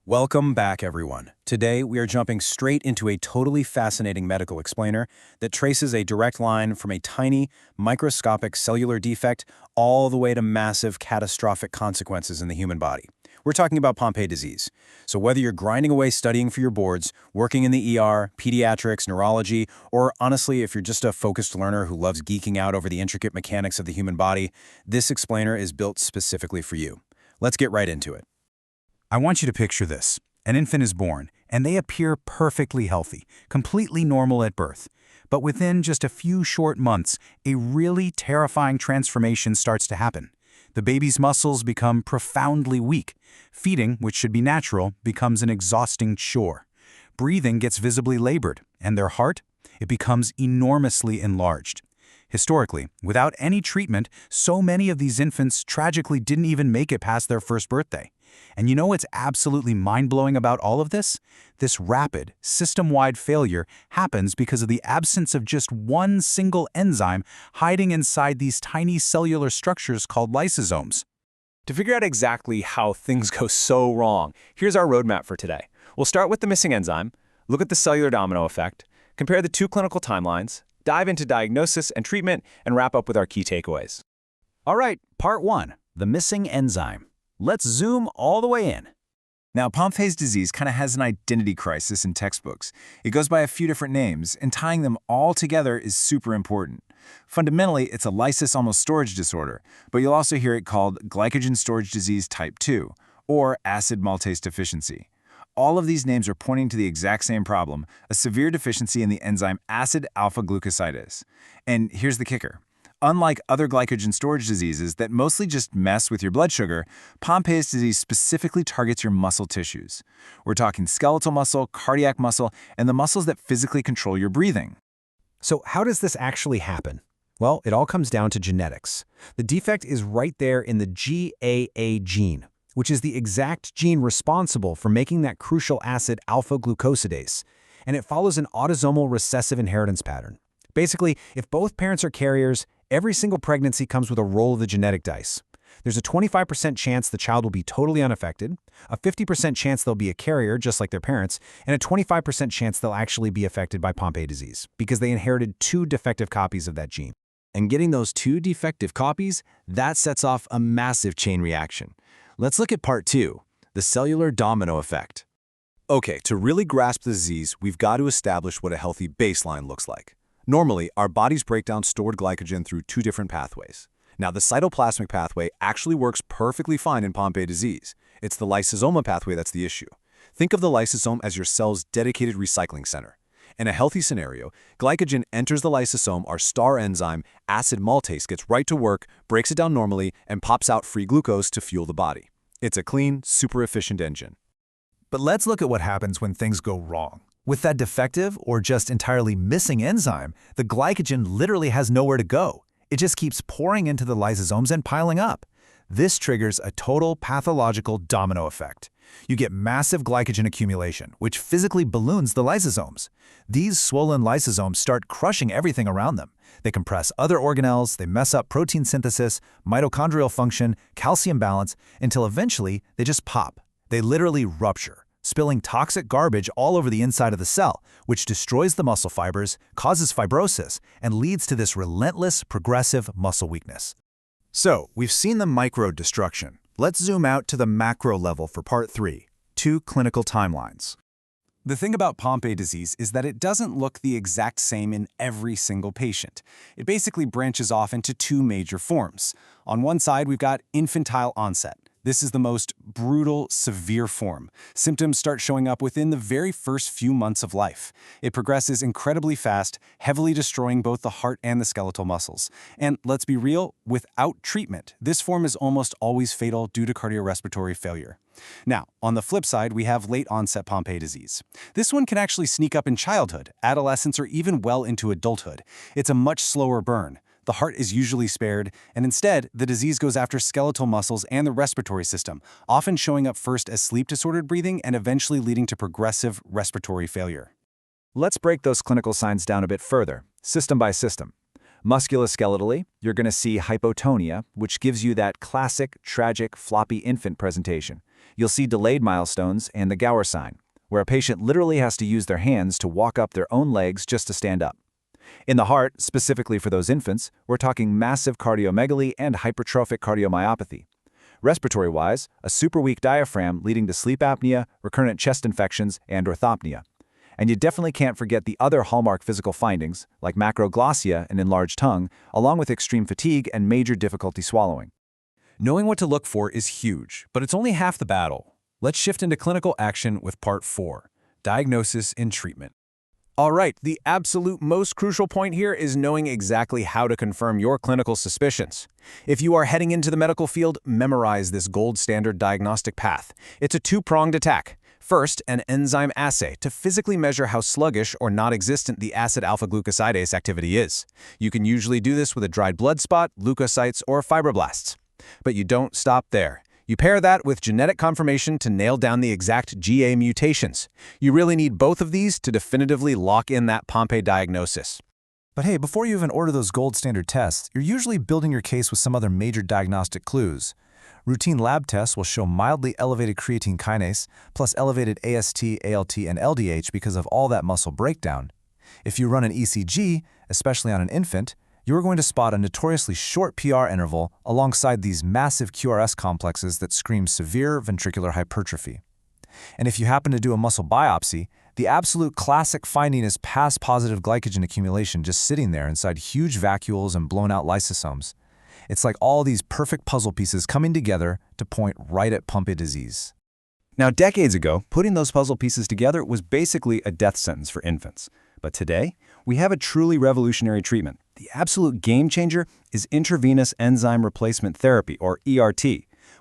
Welcome back, everyone. Today, we are jumping straight into a totally fascinating medical explainer that traces a direct line from a tiny, microscopic cellular defect all the way to massive, catastrophic consequences in the human body. We're talking about Pompe disease. So whether you're grinding away studying for your boards, working in the ER, pediatrics, neurology, or honestly, if you're just a focused learner who loves geeking out over the intricate mechanics of the human body, this explainer is built specifically for you. Let's get right into it. I want you to picture this. An infant is born, and they appear perfectly healthy, completely normal at birth. But within just a few short months, a really terrifying transformation starts to happen. The baby's muscles become profoundly weak. Feeding, which should be natural, becomes an exhausting chore. Breathing gets visibly labored, and their heart? It becomes enormously enlarged. Historically, without any treatment, so many of these infants tragically didn't even make it past their first birthday. And you know what's absolutely mind-blowing about all of this? This rapid, system-wide failure happens because of the absence of just one single enzyme hiding inside these tiny cellular structures called lysosomes. To figure out exactly how things go so wrong, here's our roadmap for today. We'll start with the missing enzyme, look at the cellular domino effect, compare the two clinical timelines, dive into diagnosis and treatment, and wrap up with our key takeaways. All right, part 1, the missing enzyme. Let's zoom all the way in. Now, Pompe disease kind of has an identity crisis in textbooks. It goes by a few different names, and tying them all together is super important. Fundamentally, it's a lysosomal storage disorder, but you'll also hear it called glycogen storage disease type 2, or acid maltase deficiency. All of these names are pointing to the exact same problem, a severe deficiency in the enzyme acid alpha-glucosidase. And here's the kicker. Unlike other glycogen storage diseases that mostly just mess with your blood sugar, Pompe disease specifically targets your muscle tissues. We're talking skeletal muscle, cardiac muscle, and the muscles that physically control your breathing. So how does this actually happen? Well, it all comes down to genetics. The defect is right there in the GAA gene, which is the exact gene responsible for making that crucial acid alpha-glucosidase, and it follows an autosomal recessive inheritance pattern. Basically, if both parents are carriers, every single pregnancy comes with a roll of the genetic dice. There's a 25% chance the child will be totally unaffected, a 50% chance they'll be a carrier just like their parents, and a 25% chance they'll actually be affected by Pompe disease because they inherited 2 defective copies of that gene. And getting those 2 defective copies, that sets off a massive chain reaction. Let's look at part 2, the cellular domino effect. Okay, to really grasp the disease, we've got to establish what a healthy baseline looks like. Normally, our bodies break down stored glycogen through 2 different pathways. Now, the cytoplasmic pathway actually works perfectly fine in Pompe disease. It's the lysosome pathway that's the issue. Think of the lysosome as your cell's dedicated recycling center. In a healthy scenario, glycogen enters the lysosome, our star enzyme, acid maltase, gets right to work, breaks it down normally, and pops out free glucose to fuel the body. It's a clean, super efficient engine. But let's look at what happens when things go wrong. With that defective or just entirely missing enzyme, the glycogen literally has nowhere to go. It just keeps pouring into the lysosomes and piling up. This triggers a total pathological domino effect. You get massive glycogen accumulation, which physically balloons the lysosomes. These swollen lysosomes start crushing everything around them. They compress other organelles, they mess up protein synthesis, mitochondrial function, calcium balance, until eventually they just pop. They literally rupture, spilling toxic garbage all over the inside of the cell, which destroys the muscle fibers, causes fibrosis, and leads to this relentless, progressive muscle weakness. So, we've seen the micro-destruction. Let's zoom out to the macro level for part 3, 2 clinical timelines. The thing about Pompe disease is that it doesn't look the exact same in every single patient. It basically branches off into 2 major forms. On one side, we've got infantile onset. This is the most brutal, severe form. Symptoms start showing up within the very first few months of life. It progresses incredibly fast, heavily destroying both the heart and the skeletal muscles. And let's be real, without treatment, this form is almost always fatal due to cardiorespiratory failure. Now, on the flip side, we have late-onset Pompe disease. This one can actually sneak up in childhood, adolescence, or even well into adulthood. It's a much slower burn. The heart is usually spared, and instead, the disease goes after skeletal muscles and the respiratory system, often showing up first as sleep-disordered breathing and eventually leading to progressive respiratory failure. Let's break those clinical signs down a bit further, system by system. Musculoskeletally, you're going to see hypotonia, which gives you that classic, tragic, floppy infant presentation. You'll see delayed milestones and the Gower sign, where a patient literally has to use their hands to walk up their own legs just to stand up. In the heart, specifically for those infants, we're talking massive cardiomegaly and hypertrophic cardiomyopathy. Respiratory-wise, a super weak diaphragm leading to sleep apnea, recurrent chest infections, and orthopnea. And you definitely can't forget the other hallmark physical findings, like macroglossia, an enlarged tongue, along with extreme fatigue and major difficulty swallowing. Knowing what to look for is huge, but it's only half the battle. Let's shift into clinical action with Part 4, Diagnosis and Treatment. All right, the absolute most crucial point here is knowing exactly how to confirm your clinical suspicions. If you are heading into the medical field, memorize this gold standard diagnostic path. It's a two-pronged attack. First, an enzyme assay to physically measure how sluggish or non-existent the acid alpha-glucosidase activity is. You can usually do this with a dried blood spot, leukocytes, or fibroblasts. But you don't stop there. You pair that with genetic confirmation to nail down the exact GA mutations. You really need both of these to definitively lock in that Pompe diagnosis. But hey, before you even order those gold standard tests, you're usually building your case with some other major diagnostic clues. Routine lab tests will show mildly elevated creatine kinase, plus elevated AST, ALT, and LDH because of all that muscle breakdown. If you run an ECG, especially on an infant, you're going to spot a notoriously short PR interval alongside these massive QRS complexes that scream severe ventricular hypertrophy. And if you happen to do a muscle biopsy, the absolute classic finding is past positive glycogen accumulation just sitting there inside huge vacuoles and blown-out lysosomes. It's like all these perfect puzzle pieces coming together to point right at Pompe disease. Now, decades ago, putting those puzzle pieces together was basically a death sentence for infants. But today, we have a truly revolutionary treatment. The absolute game changer is intravenous enzyme replacement therapy, or ERT.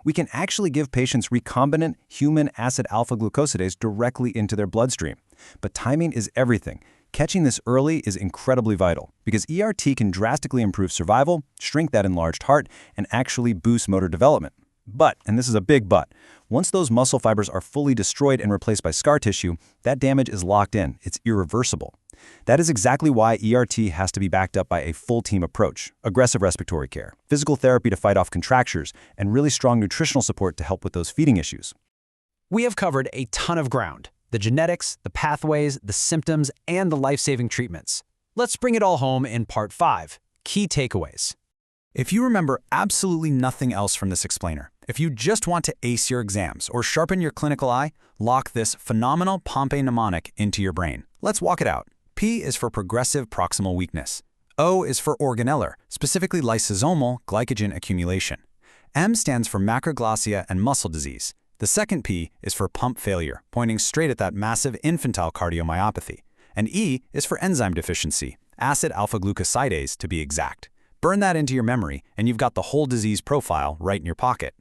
We can actually give patients recombinant human acid alpha-glucosidase directly into their bloodstream. But timing is everything. Catching this early is incredibly vital because ERT can drastically improve survival, shrink that enlarged heart, and actually boost motor development. But, and this is a big but, once those muscle fibers are fully destroyed and replaced by scar tissue, that damage is locked in. It's irreversible. That is exactly why ERT has to be backed up by a full-team approach, aggressive respiratory care, physical therapy to fight off contractures, and really strong nutritional support to help with those feeding issues. We have covered a ton of ground: the genetics, the pathways, the symptoms, and the life-saving treatments. Let's bring it all home in Part 5, Key Takeaways. If you remember absolutely nothing else from this explainer, if you just want to ace your exams or sharpen your clinical eye, lock this phenomenal Pompe mnemonic into your brain. Let's walk it out. P is for progressive proximal weakness. O is for organellar, specifically lysosomal glycogen accumulation. M stands for macroglossia and muscle disease. The second P is for pump failure, pointing straight at that massive infantile cardiomyopathy. And E is for enzyme deficiency, acid alpha-glucosidase to be exact. Burn that into your memory, and you've got the whole disease profile right in your pocket.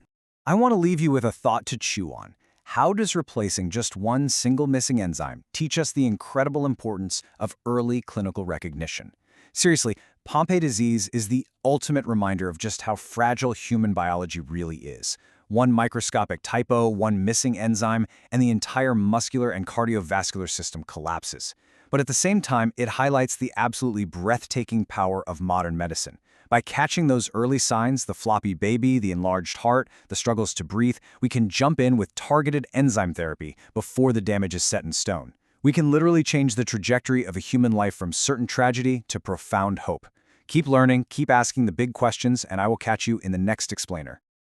I want to leave you with a thought to chew on. How does replacing just one single missing enzyme teach us the incredible importance of early clinical recognition? Seriously, Pompe disease is the ultimate reminder of just how fragile human biology really is. One microscopic typo, one missing enzyme, and the entire muscular and cardiovascular system collapses. But at the same time, it highlights the absolutely breathtaking power of modern medicine. By catching those early signs, the floppy baby, the enlarged heart, the struggles to breathe, we can jump in with targeted enzyme therapy before the damage is set in stone. We can literally change the trajectory of a human life from certain tragedy to profound hope. Keep learning, keep asking the big questions, and I will catch you in the next explainer.